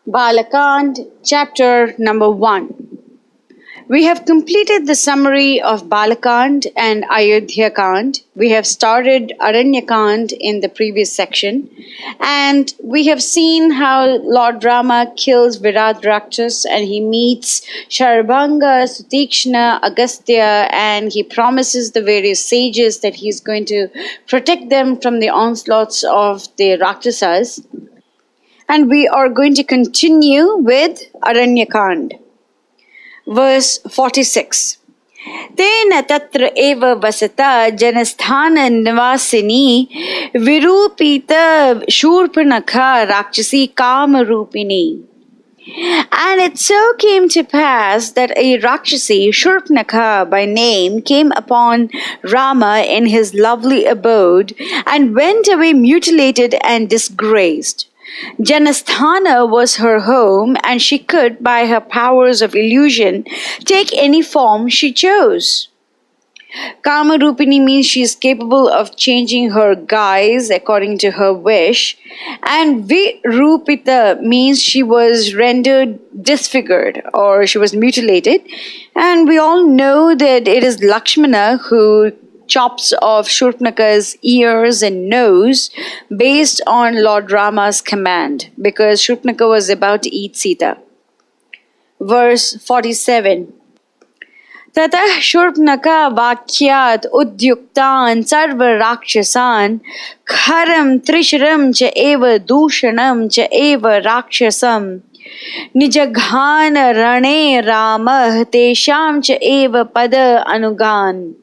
Balakand, chapter number 1. We have completed the summary of Balakand and Ayodhya Kand. We have started Aranya Kand in the previous section, and we have seen how Lord Rama kills Virat Rakshas and he meets Sharbanga, Sutikshna, Agastya, and he promises the various sages that he is going to protect them from the onslaughts of the Rakshasas. And we are going to continue with Aranyakand. Verse 46. Tena tatra eva vasata janasthana nivasini virupita Surpanakha rakshasi kamarupini. And it so came to pass that a Rakshasi, Surpanakha by name, came upon Rama in his lovely abode and went away mutilated and disgraced. Janasthana was her home, and she could, by her powers of illusion, take any form she chose. Kamarupini means she is capable of changing her guise according to her wish, and Virupita means she was rendered disfigured or she was mutilated. And we all know that it is Lakshmana who chops off Surpanakha's ears and nose based on Lord Rama's command because Surpanakha was about to eat Sita. Verse 47. Tatah Surpanakha vakyat udyuktan sarva rakshasan kharam trisharam cha eva dushanam cha eva rakshasam nijaghana rane ramah tesham cha eva pada anugan.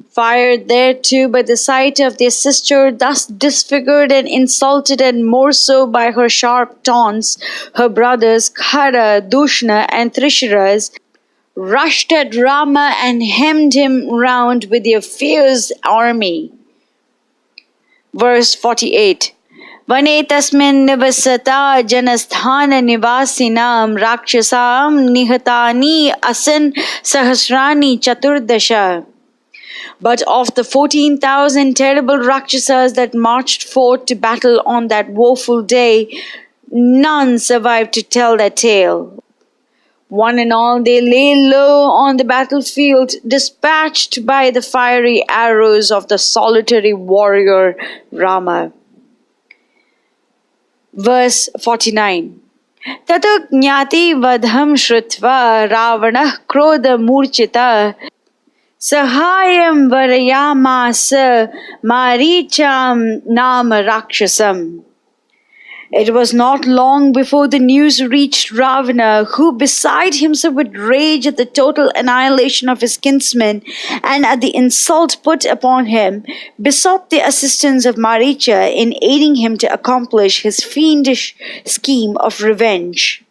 Fired thereto by the sight of their sister, thus disfigured and insulted, and more so by her sharp taunts, her brothers Khara, Dushana, and Trisiras rushed at Rama and hemmed him round with their fierce army. Verse 48. Vane tasmin nivasata janasthana nivasinam rakshasam nihatani asan sahasrani chaturdasha. But of the 14,000 terrible Rakshasas that marched forth to battle on that woeful day, none survived to tell their tale. One and all they lay low on the battlefield, dispatched by the fiery arrows of the solitary warrior Rama. Verse 49. Tato jnati vadham shrutva Ravana krodha murchita Sahayam varayamasa maricham nama rakshasam. It was not long before the news reached Ravana, who beside himself with rage at the total annihilation of his kinsmen and at the insult put upon him, besought the assistance of Maricha in aiding him to accomplish his fiendish scheme of revenge.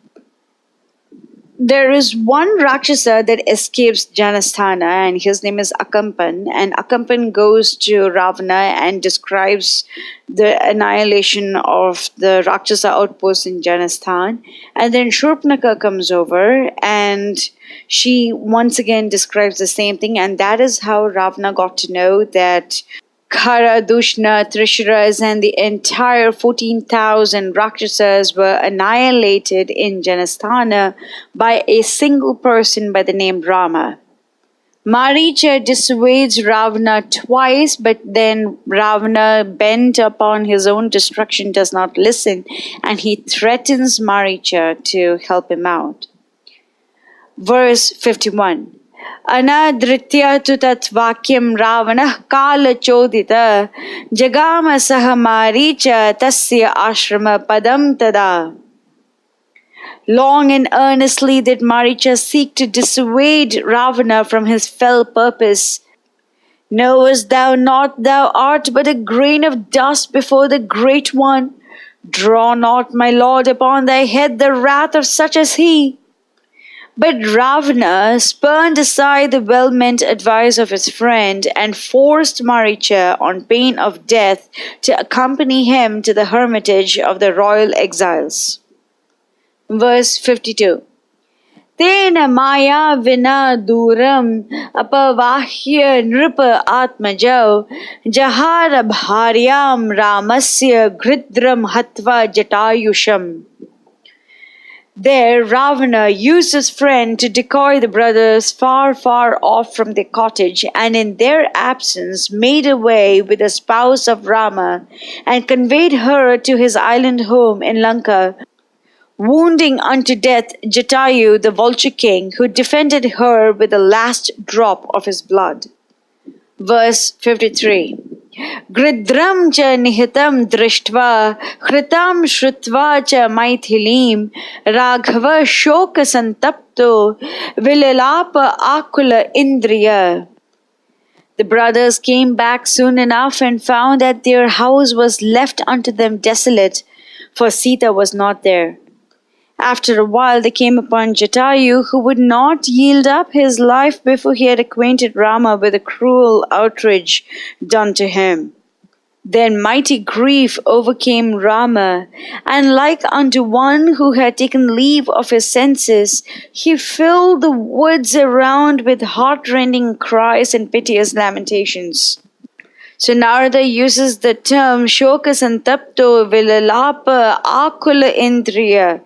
There is one Rakshasa that escapes Janasthana, and his name is Akampan. And Akampan goes to Ravana and describes the annihilation of the Rakshasa outpost in Janasthan. And then Surpanakha comes over and she once again describes the same thing. And that is how Ravana got to know that Khara, Dushana, Trisiras, and the entire 14,000 Rakshasas were annihilated in Janasthana by a single person by the name Rama. Maricha dissuades Ravana twice, but then Ravana, bent upon his own destruction, does not listen, and he threatens Maricha to help him out. Verse 51. Anadritya tu tat vakyam Ravana kala chodita jagama saha maricha tasya ashrama padam tada. Long and earnestly did Maricha seek to dissuade Ravana from his fell purpose. Knowest thou not thou art but a grain of dust before the Great One? Draw not, my lord, upon thy head the wrath of such as he. But Ravana spurned aside the well-meant advice of his friend and forced Maricha, on pain of death, to accompany him to the hermitage of the royal exiles. Verse 52. Tena maya vina duram apavahya nripa atmajau jahara bharyam ramasya gridram hatva jatayusham. There, Ravana used his friend to decoy the brothers far, far off from their cottage, and in their absence made away with the spouse of Rama and conveyed her to his island home in Lanka, wounding unto death Jatayu, the vulture king, who defended her with the last drop of his blood. Verse 53. Gridram cha nihitam drishtva khritam shrutva cha maithilim raghava shoka santapto vilalapa akula indriya. The brothers came back soon enough and found that their house was left unto them desolate, for Sita was not there. After a while they came upon Jatayu, who would not yield up his life before he had acquainted Rama with the cruel outrage done to him. Then mighty grief overcame Rama, and like unto one who had taken leave of his senses, he filled the woods around with heart-rending cries and piteous lamentations. So Narada uses the term Shoka Santapto Vilalapa Akula Indriya.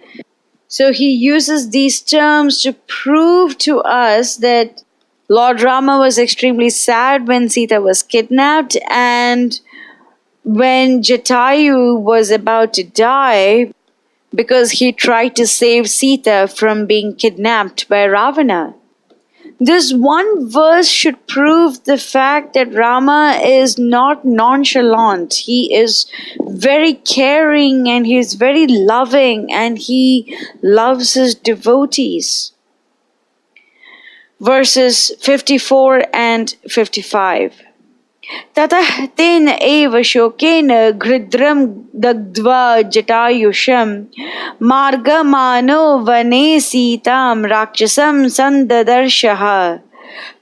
So he uses these terms to prove to us that Lord Rama was extremely sad when Sita was kidnapped, and when Jatayu was about to die because he tried to save Sita from being kidnapped by Ravana. This one verse should prove the fact that Rama is not nonchalant. He is very caring and he is very loving and he loves his devotees. Verses 54 and 55. Tatah tena eva shokena gridram dagdva jatayusham margamano vane sitam rakshasam sandadarshaha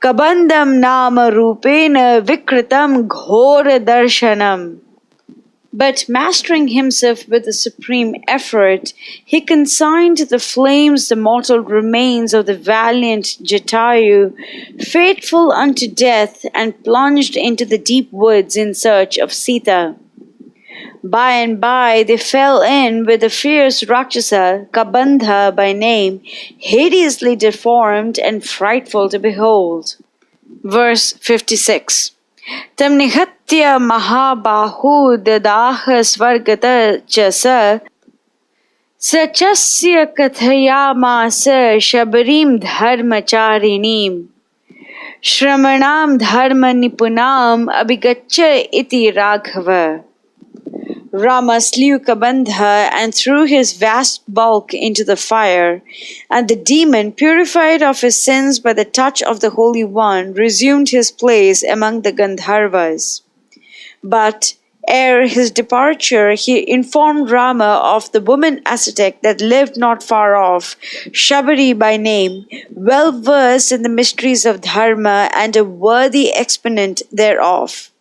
kabandam nama rupena vikritam ghora darshanam. But mastering himself with a supreme effort, he consigned to the flames the mortal remains of the valiant Jatayu, faithful unto death, and plunged into the deep woods in search of Sita. By and by they fell in with a fierce Rakshasa, Kabandha by name, hideously deformed and frightful to behold. Verse 56. Tam nihatya mahabahu dadaha svargata chasa sachasya kathayamasa shabarim dharmacharinim shramanam dharma nipunam abhigaccha iti raghava. Rama slew Kabandha and threw his vast bulk into the fire, and the demon, purified of his sins by the touch of the Holy One, resumed his place among the Gandharvas. But ere his departure, he informed Rama of the woman ascetic that lived not far off, Shabari by name, well versed in the mysteries of Dharma and a worthy exponent thereof.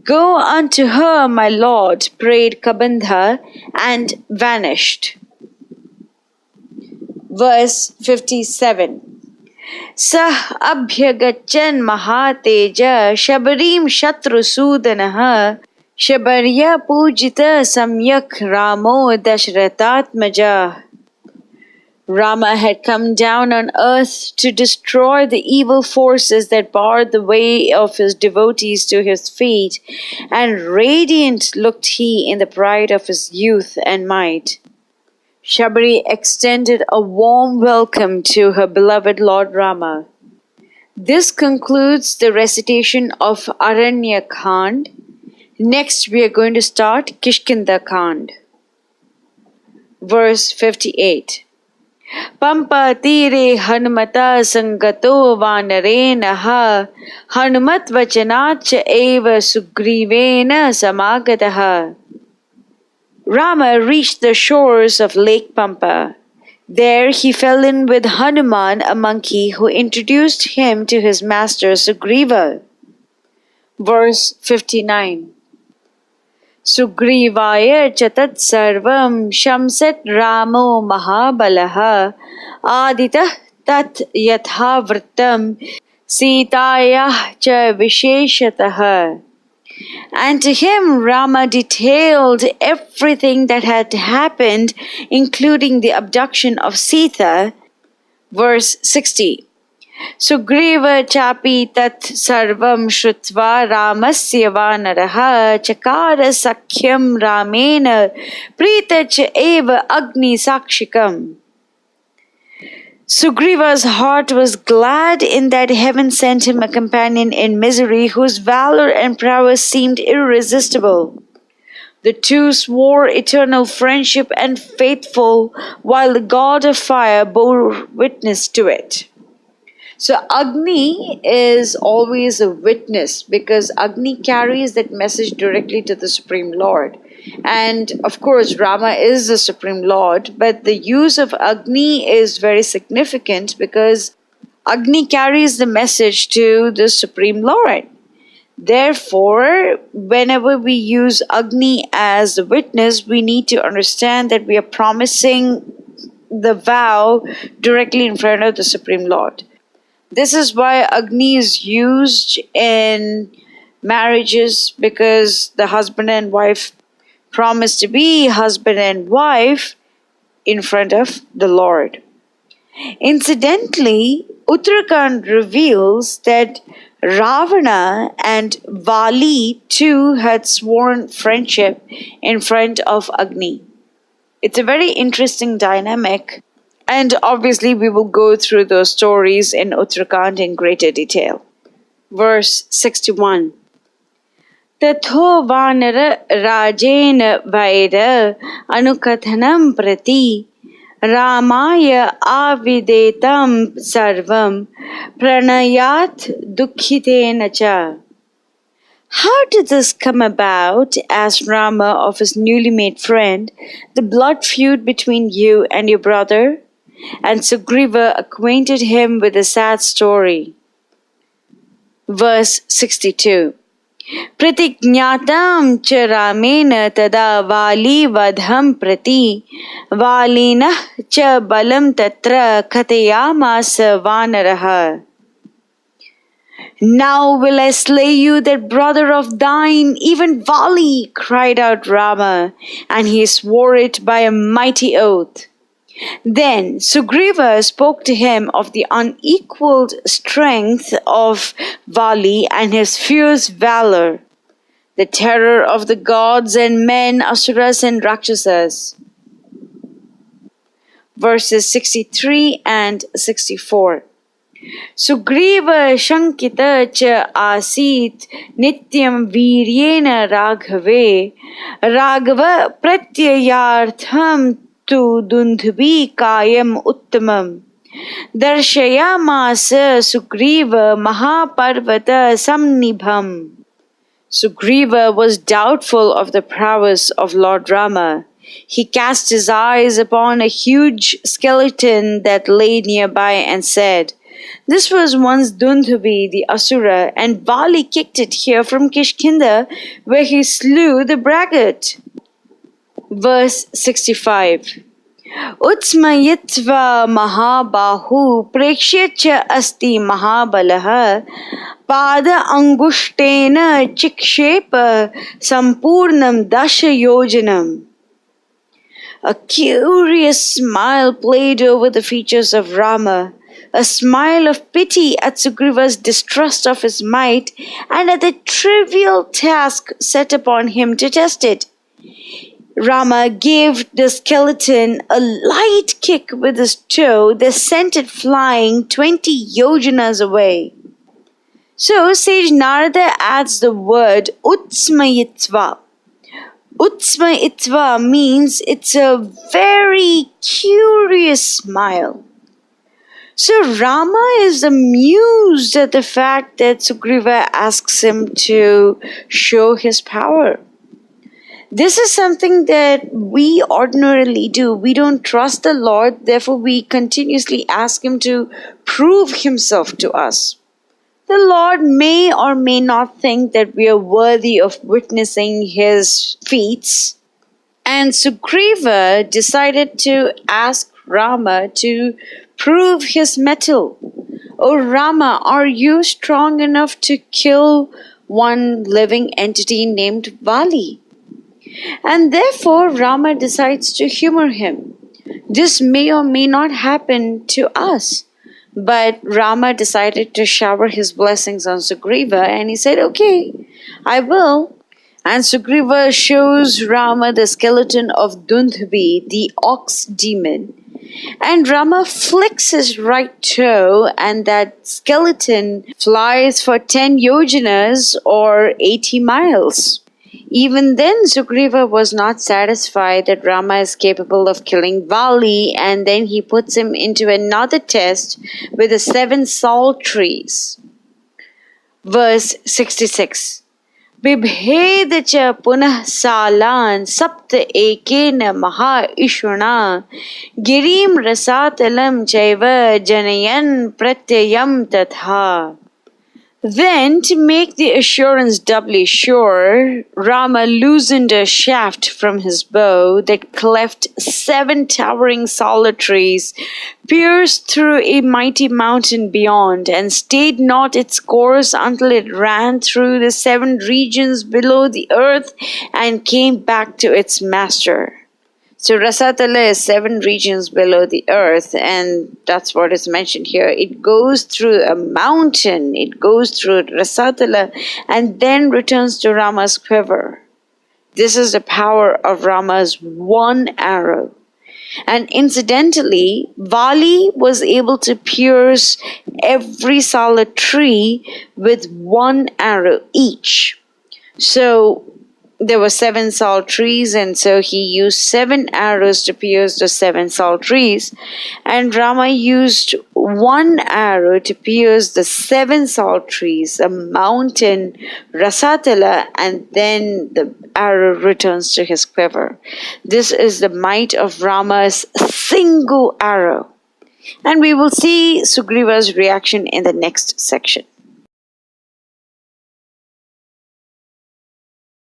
Go unto her, my lord, prayed Kabandha, and vanished. Verse 57. Sah abhyagachan mahateja shabarim shatrusudanaha shabarya pujita samyak ramo dashratatmaja. Rama had come down on earth to destroy the evil forces that barred the way of his devotees to his feet, and radiant looked he in the pride of his youth and might. Shabari extended a warm welcome to her beloved Lord Rama. This concludes the recitation of Aranya Khand. Next we are going to start Kishkindha Khand. Verse 58. Pampa tire Hanumata sangato vanarenaha Hanumat vachanacha eva Sugrivena samagataha. Rama reached the shores of Lake Pampa. There he fell in with Hanuman, a monkey, who introduced him to his master Sugriva. Verse 59. Sugrivaya chatat sarvam shamsat Ramo mahabalaha aditah tat yatha vrittam Sitayah cha visheshataha. And to him, Rama detailed everything that had happened, including the abduction of Sita. Verse 60. Sugriva chapi tat sarvam shrutva ramasya vanaraha chakara sakhyam ramena prita cha eva agni sakshikam. Sugriva's heart was glad in that heaven sent him a companion in misery whose valor and prowess seemed irresistible. The two swore eternal friendship and faithful, while the god of fire bore witness to it. So Agni is always a witness because Agni carries that message directly to the Supreme Lord. And of course, Rama is the Supreme Lord, but the use of Agni is very significant because Agni carries the message to the Supreme Lord. Therefore, whenever we use Agni as the witness, we need to understand that we are promising the vow directly in front of the Supreme Lord. This is why Agni is used in marriages, because the husband and wife promise to be husband and wife in front of the Lord. Incidentally, Uttarakhand reveals that Ravana and Vali too had sworn friendship in front of Agni. It's a very interesting dynamic. And obviously, we will go through those stories in Uttarakhand in greater detail. Verse 61. Tatho vanara rajena vaira anukathanam prati Ramaya avidetam sarvam pranayat dukhitena cha. How did this come about? Asked Rama of his newly made friend. The blood feud between you and your brother? And Sugriva acquainted him with the sad story. Verse 62. Pratignatam cha ramena tada vali vadham prati valinah cha balam tatra khatayamasa vanaraha. Now will I slay you, that brother of thine, even Vali, cried out Rama, and he swore it by a mighty oath. Then Sugriva spoke to him of the unequaled strength of Vali and his fierce valor, the terror of the gods and men, asuras and rakshasas. Verses 63 and 64. Sugriva shankita cha asit nityam viryena raghave raghava pratyayartham tu dundhvi kayam uttamam darshayamasa Sugriva mahaparvata samnibham. Sugriva was doubtful of the prowess of Lord Rama. He cast his eyes upon a huge skeleton that lay nearby and said, "This was once Dundhubi, the Asura, and Bali kicked it here from Kishkindha, where he slew the braggart." Verse 65. Utsmayitva mahabahu prekshyacha asti mahabalaha pada angushtena chikshepa sampurnam dasha yojanam. A curious smile played over the features of Rama, a smile of pity at Sugriva's distrust of his might and at the trivial task set upon him to test it. Rama gave the skeleton a light kick with his toe that sent it flying 20 yojanas away. So sage Narada adds the word Utsmayitva. Utsmayitva means it's a very curious smile. So Rama is amused at the fact that Sugriva asks him to show his power. This is something that we ordinarily do. We don't trust the Lord, therefore we continuously ask Him to prove Himself to us. The Lord may or may not think that we are worthy of witnessing His feats. And Sugriva decided to ask Rama to prove his mettle. "O Rama, are you strong enough to kill one living entity named Vali. And therefore, Rama decides to humor him. This may or may not happen to us. But Rama decided to shower his blessings on Sugriva, and he said, "Okay, I will." And Sugriva shows Rama the skeleton of Dundhbi, the ox demon. And Rama flicks his right toe, and that skeleton flies for 10 yojanas or 80 miles. Even then, Sugriva was not satisfied that Rama is capable of killing Vali, and then he puts him into another test with the 7 salt trees. Verse 66. Bibhed cha punah salan sapta ekena maha ishuna girim rasatalam chaiva janayan pratyayam tatha. Then, to make the assurance doubly sure, Rama loosened a shaft from his bow that cleft 7 towering solid trees, pierced through a mighty mountain beyond, and stayed not its course until it ran through the 7 regions below the earth and came back to its master. So Rasatala is 7 regions below the earth, and that's what is mentioned here. It goes through a mountain, it goes through Rasatala, and then returns to Rama's quiver. This is the power of Rama's one arrow. And incidentally, Vali was able to pierce every solid tree with 1 arrow each. So there were 7 salt trees, and so he used 7 arrows to pierce the 7 salt trees, and Rama used 1 arrow to pierce the 7 salt trees, a mountain, Rasatala, and then the arrow returns to his quiver. This is the might of Rama's single arrow. And we will see Sugriva's reaction in the next section.